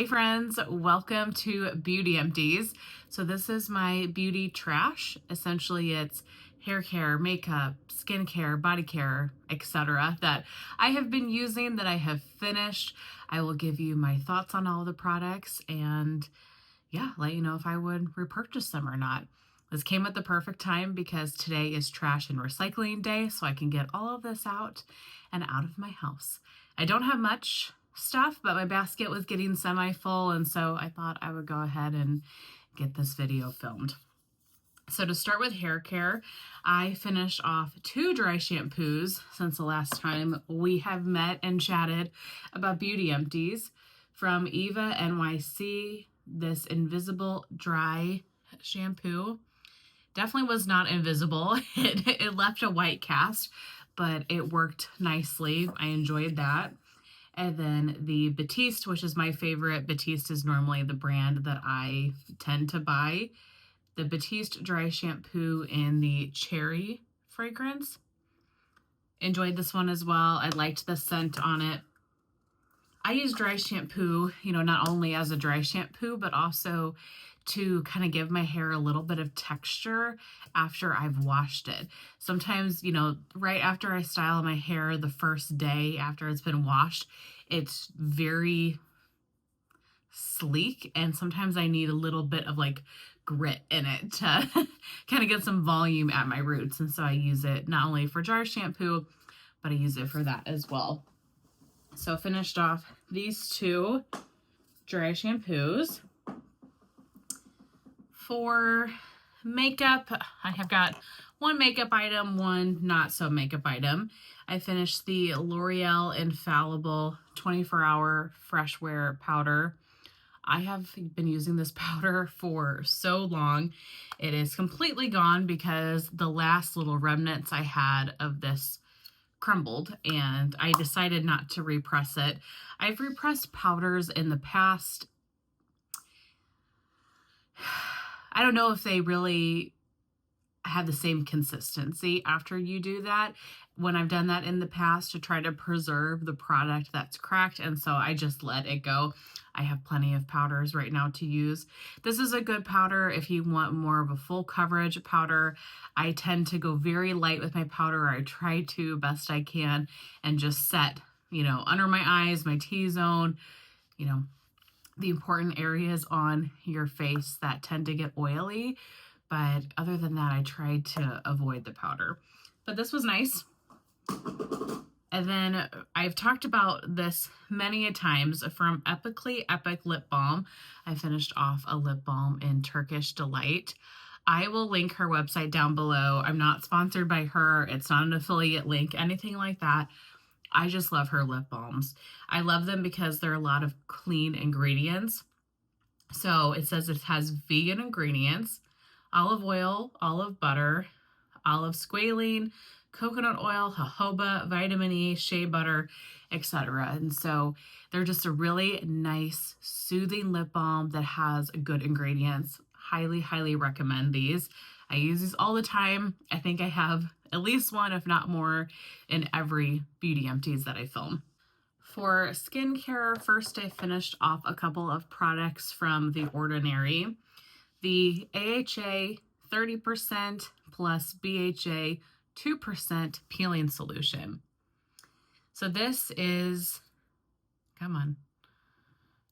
Hey friends, welcome to Beauty Empties. So this is my beauty trash. Essentially it's hair care, makeup, skincare, body care, etc. that I have been using, that I have finished. I will give you my thoughts on all the products and let you know if I would repurchase them or not. This came at the perfect time because today is trash and recycling day, so I can get all of this out and out of my house. I don't have much stuff, but my basket was getting semi-full, and so I thought I would go ahead and get this video filmed. So to start with hair care, I finished off 2 dry shampoos since the last time we have met and chatted about Beauty Empties. From Eva NYC, this Invisible Dry Shampoo. Definitely was not invisible. It left a white cast, but it worked nicely. I enjoyed that. And then the Batiste, which is my favorite. Batiste is normally the brand that I tend to buy. The Batiste dry shampoo in the cherry fragrance. Enjoyed this one as well. I liked the scent on it. I use dry shampoo, not only as a dry shampoo, but also to kind of give my hair a little bit of texture after I've washed it. Sometimes, right after I style my hair the first day after it's been washed, it's very sleek, and sometimes I need a little bit of like grit in it to kind of get some volume at my roots. And so I use it not only for dry shampoo, but I use it for that as well. So finished off these 2 dry shampoos. For makeup, I have got 1 makeup item, 1 not so makeup item. I finished the L'Oreal Infallible 24-hour fresh wear powder. I have been using this powder for so long. It is completely gone because the last little remnants I had of this crumbled, and I decided not to repress it. I've repressed powders in the past. I don't know if they really have the same consistency after you do that. When I've done that in the past to try to preserve the product that's cracked, and so I just let it go. I have plenty of powders right now to use. This is a good powder if you want more of a full coverage powder. I tend to go very light with my powder. I try to best I can and just set, under my eyes, my T-zone, the important areas on your face that tend to get oily. But other than that, I tried to avoid the powder. But this was nice. And then I've talked about this many a times. From Epically Epic Lip Balm, I finished off a lip balm in Turkish Delight. I will link her website down below. I'm not sponsored by her. It's not an affiliate link, anything like that. I just love her lip balms. I love them because there are a lot of clean ingredients. So it says it has vegan ingredients, olive oil, olive butter, olive squalene, coconut oil, jojoba, vitamin E, shea butter, etc. And so they're just a really nice, soothing lip balm that has good ingredients. Highly, highly recommend these. I use these all the time. I think I have at least 1, if not more, in every Beauty Empties that I film. For skincare, first I finished off a couple of products from The Ordinary. The AHA 30% plus BHA 2% peeling solution. So this is, come on,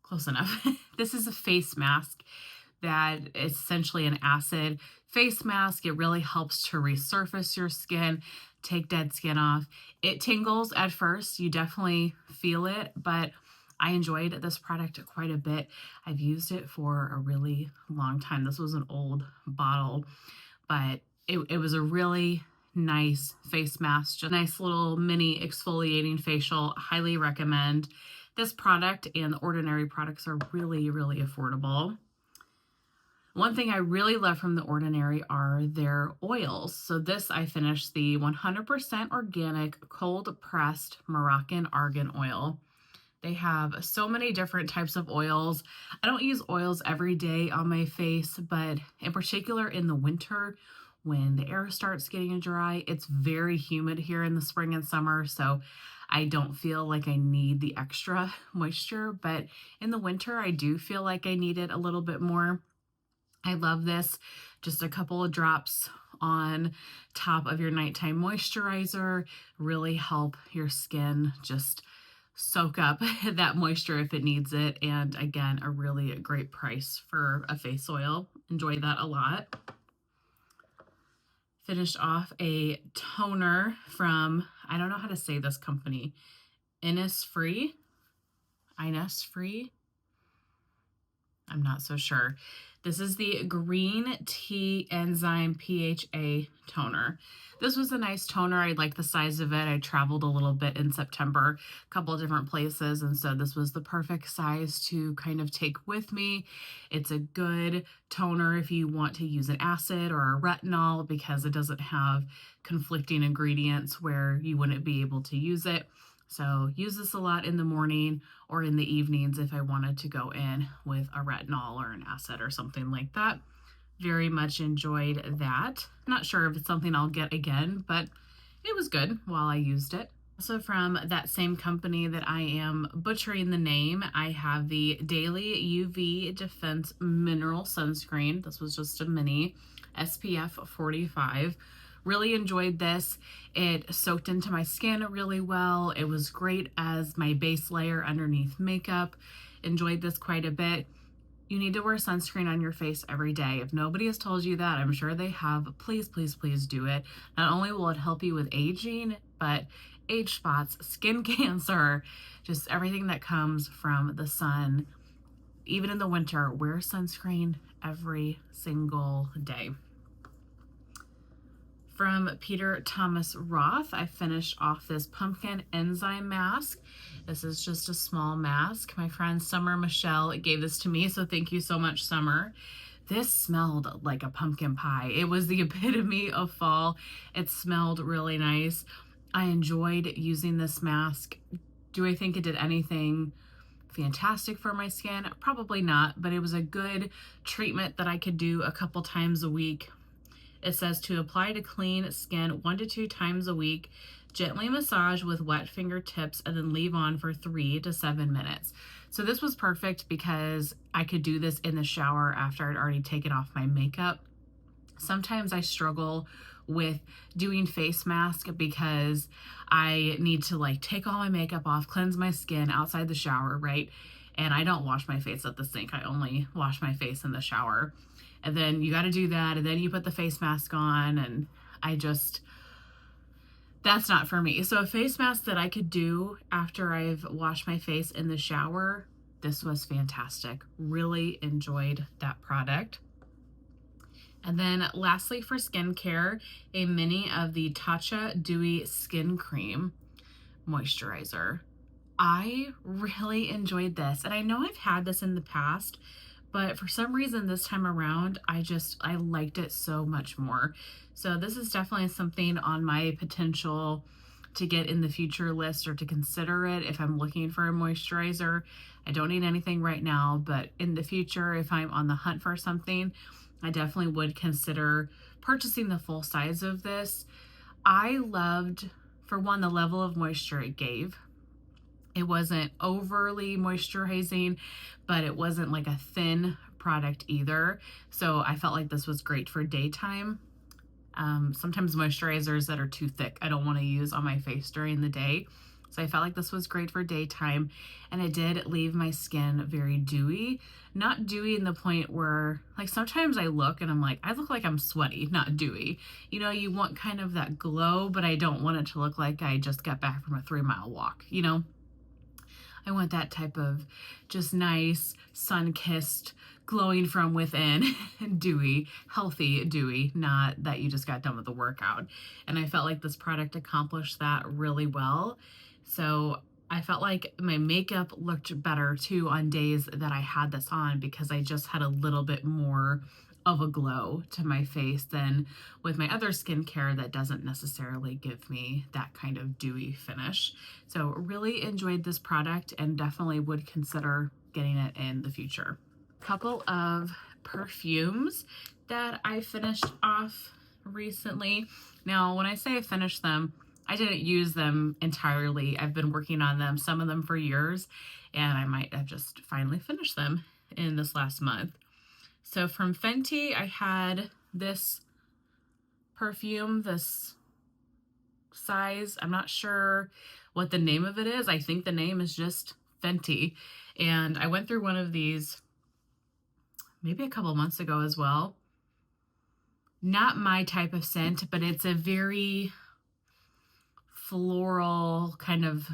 close enough. This is a face mask that is essentially an acid face mask. It really helps to resurface your skin, take dead skin off. It tingles at first. You definitely feel it, but I enjoyed this product quite a bit. I've used it for a really long time. This was an old bottle, but it was a really nice face mask. Just a nice little mini exfoliating facial. Highly recommend this product, and The Ordinary products are really, really affordable. One thing I really love from The Ordinary are their oils. So this, I finished the 100% organic cold pressed Moroccan argan oil. They have so many different types of oils. I don't use oils every day on my face, but in particular in the winter when the air starts getting dry, it's very humid here in the spring and summer. So I don't feel like I need the extra moisture, but in the winter, I do feel like I need it a little bit more. I love this. Just a couple of drops on top of your nighttime moisturizer really help your skin just soak up that moisture if it needs it. And again, a really great price for a face oil. Enjoy that a lot. Finished off a toner from, I don't know how to say this company, Innisfree. Innisfree. I'm not so sure. This is the Green Tea Enzyme PHA toner. This was a nice toner. I like the size of it. I traveled a little bit in September, a couple of different places, and so this was the perfect size to kind of take with me. It's a good toner if you want to use an acid or a retinol because it doesn't have conflicting ingredients where you wouldn't be able to use it. So use this a lot in the morning or in the evenings if I wanted to go in with a retinol or an acid or something like that. Very much enjoyed that. Not sure if it's something I'll get again, but it was good while I used it. Also from that same company that I am butchering the name, I have the Daily UV Defense Mineral Sunscreen. This was just a mini SPF 45. Really enjoyed this. It soaked into my skin really well. It was great as my base layer underneath makeup. Enjoyed this quite a bit. You need to wear sunscreen on your face every day. If nobody has told you that, I'm sure they have. Please, please, please do it. Not only will it help you with aging, but age spots, skin cancer, just everything that comes from the sun. Even in the winter, wear sunscreen every single day. From Peter Thomas Roth, I finished off this pumpkin enzyme mask. This is just a small mask. My friend Summer Michelle gave this to me, so thank you so much, Summer. This smelled like a pumpkin pie. It was the epitome of fall. It smelled really nice. I enjoyed using this mask. Do I think it did anything fantastic for my skin? Probably not, but it was a good treatment that I could do a couple times a week. It says to apply to clean skin 1 to 2 times a week, gently massage with wet fingertips, and then leave on for 3 to 7 minutes. So this was perfect because I could do this in the shower after I'd already taken off my makeup. Sometimes I struggle with doing face mask because I need to like take all my makeup off, cleanse my skin outside the shower, right? And I don't wash my face at the sink. I only wash my face in the shower. And then you got to do that, and then you put the face mask on, and that's not for me. So a face mask that I could do after I've washed my face in the shower, this was fantastic. Really enjoyed that product. And then lastly for skincare, a mini of the Tatcha Dewy Skin Cream Moisturizer. I really enjoyed this, and I know I've had this in the past, but for some reason this time around, I liked it so much more. So this is definitely something on my potential to get in the future list or to consider it if I'm looking for a moisturizer. I don't need anything right now, but in the future, if I'm on the hunt for something, I definitely would consider purchasing the full size of this. I loved, for one, the level of moisture it gave. It wasn't overly moisturizing, but it wasn't like a thin product either. So I felt like this was great for daytime. Sometimes moisturizers that are too thick, I don't want to use on my face during the day. So I felt like this was great for daytime, and it did leave my skin very dewy. Not dewy in the point where, like, sometimes I look and I'm like, I look like I'm sweaty, not dewy. You know, you want kind of that glow, but I don't want it to look like I just got back from a 3-mile walk, you know? I want that type of just nice, sun-kissed, glowing from within, dewy, healthy dewy, not that you just got done with the workout. And I felt like this product accomplished that really well. So I felt like my makeup looked better too on days that I had this on because I just had a little bit more of a glow to my face than with my other skincare that doesn't necessarily give me that kind of dewy finish. So really enjoyed this product and definitely would consider getting it in the future. Couple of perfumes that I finished off recently. Now, when I say I finished them, I didn't use them entirely. I've been working on them, some of them for years, and I might have just finally finished them in this last month. So from Fenty, I had this perfume, this size. I'm not sure what the name of it is. I think the name is just Fenty. And I went through one of these maybe a couple months ago as well. Not my type of scent, but it's a very floral, kind of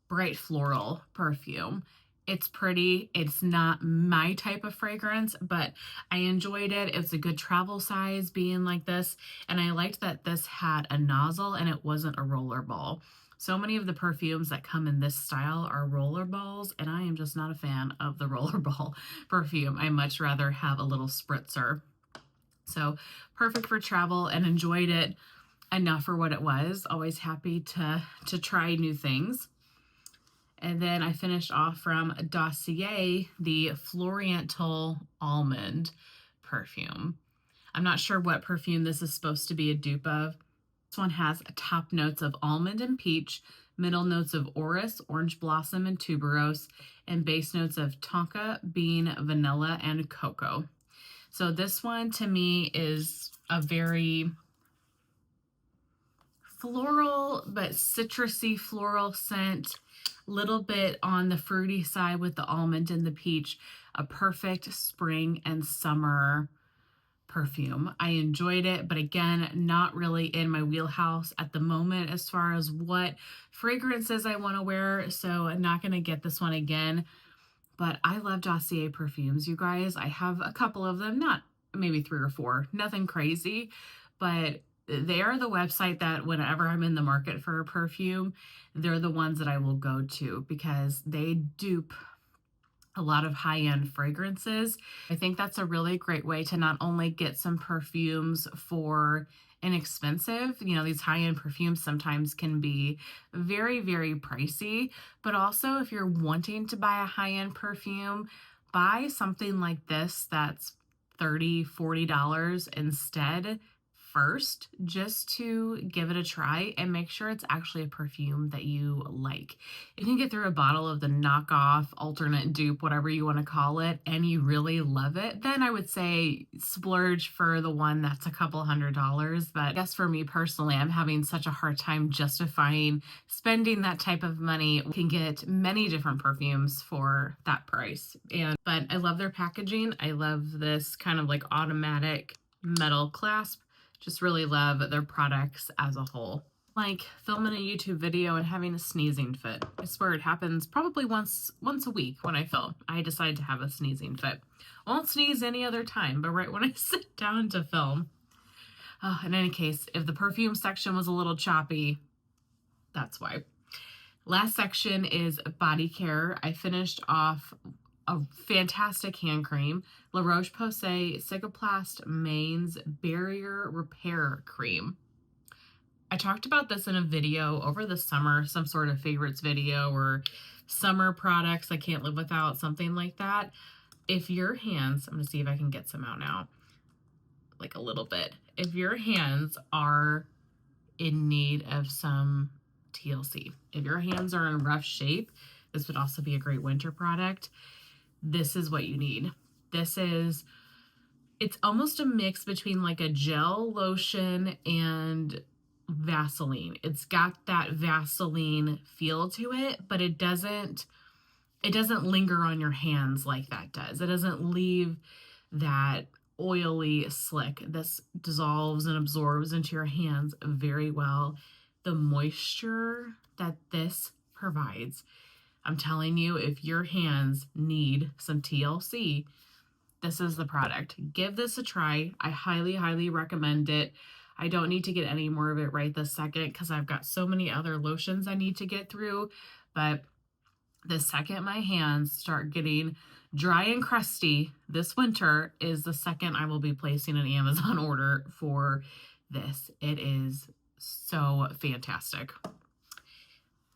bright floral perfume. It's pretty. It's not my type of fragrance, but I enjoyed it. It's a good travel size being like this. And I liked that this had a nozzle and it wasn't a roller ball. So many of the perfumes that come in this style are roller balls, and I am just not a fan of the roller ball perfume. I much rather have a little spritzer. So perfect for travel, and enjoyed it enough for what it was. Always happy to try new things. And then I finished off from Dossier, the Floriental Almond perfume. I'm not sure what perfume this is supposed to be a dupe of. This one has top notes of almond and peach, middle notes of orris, orange blossom, and tuberose, and base notes of tonka, bean, vanilla, and cocoa. So this one to me is a very floral but citrusy floral scent. Little bit on the fruity side with the almond and the peach. A perfect spring and summer perfume. I enjoyed it, but again, not really in my wheelhouse at the moment as far as what fragrances I want to wear, so I'm not going to get this one again. But I love Dossier perfumes, you guys. I have a couple of them, not maybe 3 or 4, nothing crazy, but they are the website that whenever I'm in the market for a perfume, they're the ones that I will go to because they dupe a lot of high-end fragrances. I think that's a really great way to not only get some perfumes for inexpensive, you know, these high-end perfumes sometimes can be very, very pricey, but also if you're wanting to buy a high-end perfume, buy something like this that's $30, $40 instead first, just to give it a try and make sure it's actually a perfume that you like. If you get through a bottle of the knockoff, alternate dupe, whatever you want to call it, and you really love it, then I would say splurge for the one that's a couple $100. But I guess for me personally, I'm having such a hard time justifying spending that type of money. You can get many different perfumes for that price. But I love their packaging. I love this kind of like automatic metal clasp. Just really love their products as a whole. Like filming a YouTube video and having a sneezing fit. I swear it happens probably once a week when I film. I decide to have a sneezing fit. I won't sneeze any other time, but right when I sit down to film. In any case, if the perfume section was a little choppy, that's why. Last section is Bodycare. I finished off a fantastic hand cream, La Roche-Posay Cicaplast Main's Barrier Repair Cream. I talked about this in a video over the summer, some sort of favorites video or summer products I can't live without, something like that. If your hands, I'm going to see if I can get some out now, like a little bit. If your hands are in need of some TLC, if your hands are in rough shape, this would also be a great winter product. This is what you need. It's almost a mix between like a gel lotion and Vaseline. It's got that Vaseline feel to it, but it doesn't linger on your hands like that does. It doesn't leave that oily slick. This dissolves and absorbs into your hands very well. The moisture that this provides, I'm telling you, if your hands need some TLC, this is the product. Give this a try. I highly, highly recommend it. I don't need to get any more of it right this second because I've got so many other lotions I need to get through. But the second my hands start getting dry and crusty this winter is the second I will be placing an Amazon order for this. It is so fantastic.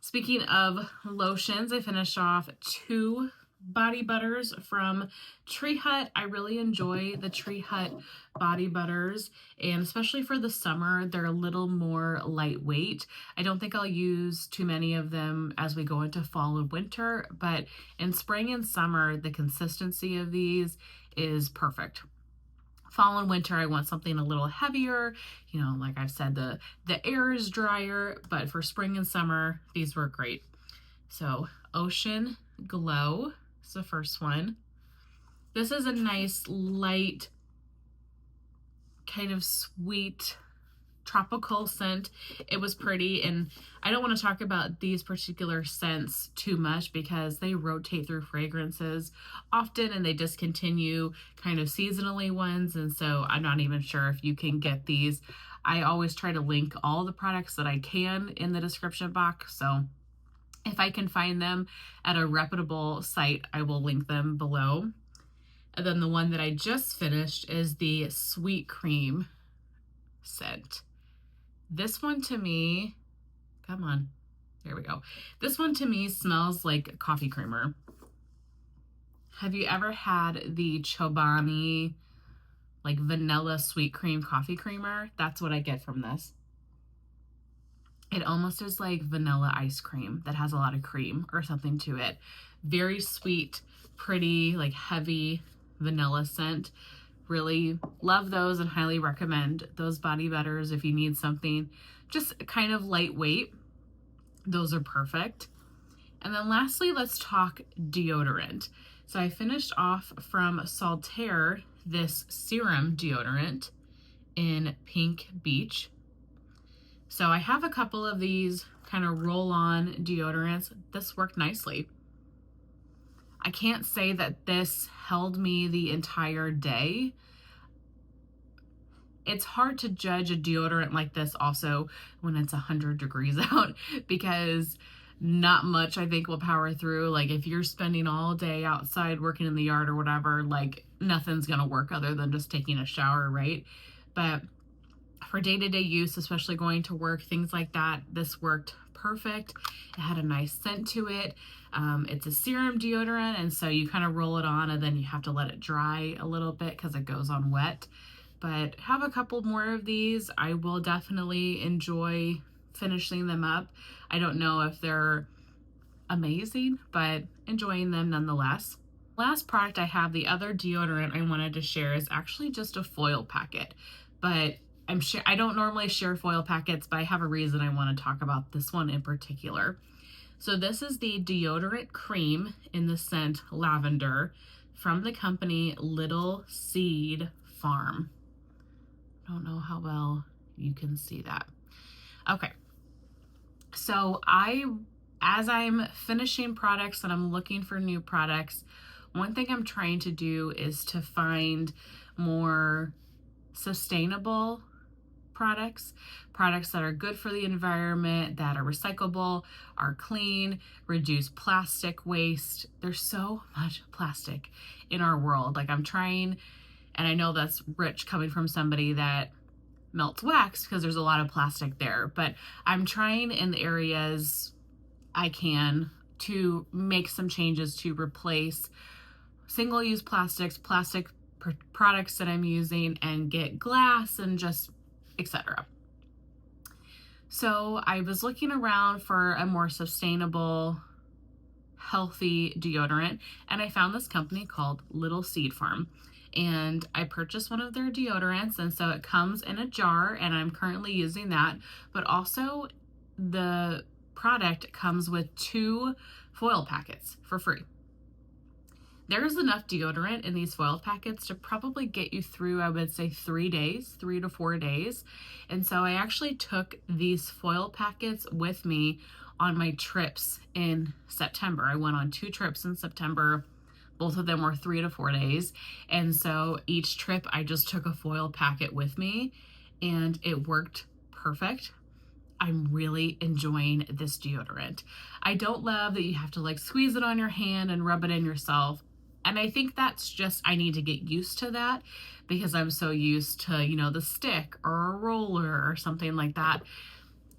Speaking of lotions, I finished off 2 body butters from Tree Hut. I really enjoy the Tree Hut body butters, and especially for the summer, they're a little more lightweight. I don't think I'll use too many of them as we go into fall and winter, but in spring and summer, the consistency of these is perfect. Fall and winter, I want something a little heavier. You know, like I've said, the air is drier, but for spring and summer, these work great. So Ocean Glow is the first one. This is a nice, light, kind of sweet, tropical scent. It was pretty, and I don't want to talk about these particular scents too much because they rotate through fragrances often and they discontinue kind of seasonally ones, and so I'm not even sure if you can get these. I always try to link all the products that I can in the description box, so if I can find them at a reputable site, I will link them below. And then the one that I just finished is the Sweet Cream scent. This one to me, come on, there we go. This one to me smells like coffee creamer. Have you ever had the Chobani like vanilla sweet cream coffee creamer? That's what I get from this. It almost is like vanilla ice cream that has a lot of cream or something to it. Very sweet, pretty, like heavy vanilla scent. Really love those and highly recommend those body butters if you need something just kind of lightweight. Those are perfect. And then lastly, let's talk deodorant. So I finished off from Saltaire this serum deodorant in Pink Beach. So I have a couple of these kind of roll-on deodorants. This worked nicely. I can't say that this held me the entire day. It's hard to judge a deodorant like this also when it's 100 degrees out because not much I think will power through. Like if you're spending all day outside working in the yard or whatever, like nothing's gonna work other than just taking a shower, right? But for day-to-day use, especially going to work, things like that, this worked perfect. It had a nice scent to it. It's a serum deodorant, and so you kind of roll it on and then you have to let it dry a little bit because it goes on wet. But have a couple more of these. I will definitely enjoy finishing them up. I don't know if they're amazing, but enjoying them nonetheless. Last product I have, the other deodorant I wanted to share, is actually just a foil packet, but I don't normally share foil packets, but I have a reason I want to talk about this one in particular. So this is the deodorant cream in the scent lavender from the company Little Seed Farm. I don't know how well you can see that. Okay. So as I'm finishing products and I'm looking for new products, one thing I'm trying to do is to find more sustainable products that are good for the environment, that are recyclable, are clean, reduce plastic waste. There's so much plastic in our world. Like I'm trying, and I know that's rich coming from somebody that melts wax because there's a lot of plastic there, but I'm trying in the areas I can to make some changes to replace single-use plastics, plastic products that I'm using, and get glass and just etc. So I was looking around for a more sustainable, healthy deodorant, and I found this company called Little Seed Farm, and I purchased one of their deodorants, and so it comes in a jar, and I'm currently using that, but also the product comes with 2 foil packets for free. There's enough deodorant in these foil packets to probably get you through, I would say, 3 days, 3 to 4 days. And so I actually took these foil packets with me on my trips in September. I went on 2 trips in September. Both of them were 3 to 4 days. And so each trip I just took a foil packet with me and it worked perfect. I'm really enjoying this deodorant. I don't love that you have to like squeeze it on your hand and rub it in yourself. And I think that's just, I need to get used to that because I'm so used to, you know, the stick or a roller or something like that.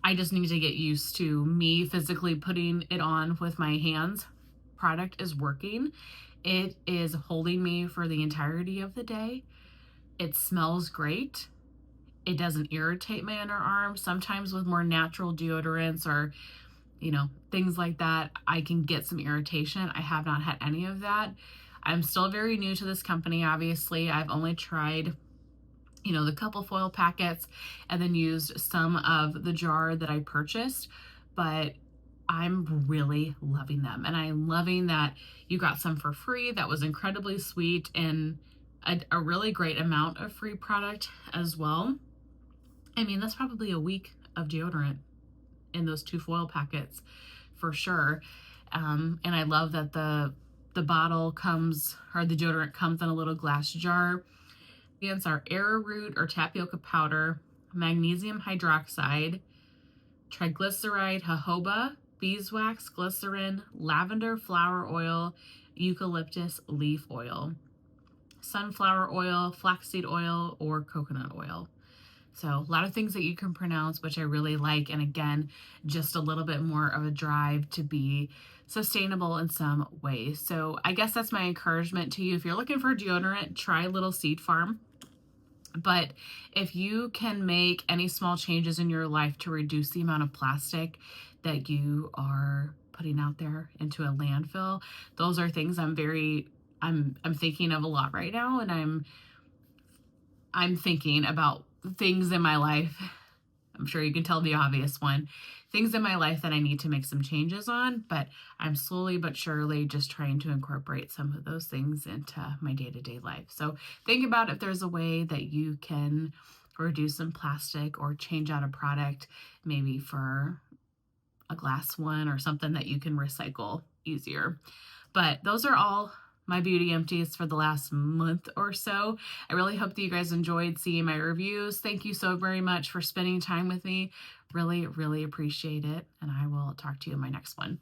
I just need to get used to me physically putting it on with my hands. product is working. It is holding me for the entirety of the day. It smells great. It doesn't irritate my underarms. Sometimes with more natural deodorants or, things like that, I can get some irritation. I have not had any of that. I'm still very new to this company, obviously. I've only tried, the couple foil packets and then used some of the jar that I purchased, but I'm really loving them. And I'm loving that you got some for free. That was incredibly sweet, and a really great amount of free product as well. I mean, that's probably a week of deodorant in those 2 foil packets for sure. And I love that the bottle comes, or the deodorant comes in a little glass jar. Ingredients are arrowroot or tapioca powder, magnesium hydroxide, triglyceride, jojoba, beeswax, glycerin, lavender flower oil, eucalyptus leaf oil, sunflower oil, flaxseed oil, or coconut oil. So a lot of things that you can pronounce, which I really like. And again, just a little bit more of a drive to be sustainable in some ways. So I guess that's my encouragement to you. If you're looking for deodorant, try Little Seed Farm. But if you can make any small changes in your life to reduce the amount of plastic that you are putting out there into a landfill, those are things I'm thinking of a lot right now. And I'm thinking about things in my life. I'm sure you can tell the obvious one. Things in my life that I need to make some changes on, but I'm slowly but surely just trying to incorporate some of those things into my day-to-day life. So think about if there's a way that you can reduce some plastic or change out a product, maybe for a glass one or something that you can recycle easier. But those are all my beauty empties for the last month or so. I really hope that you guys enjoyed seeing my reviews. Thank you so very much for spending time with me. Really, really appreciate it. And I will talk to you in my next one.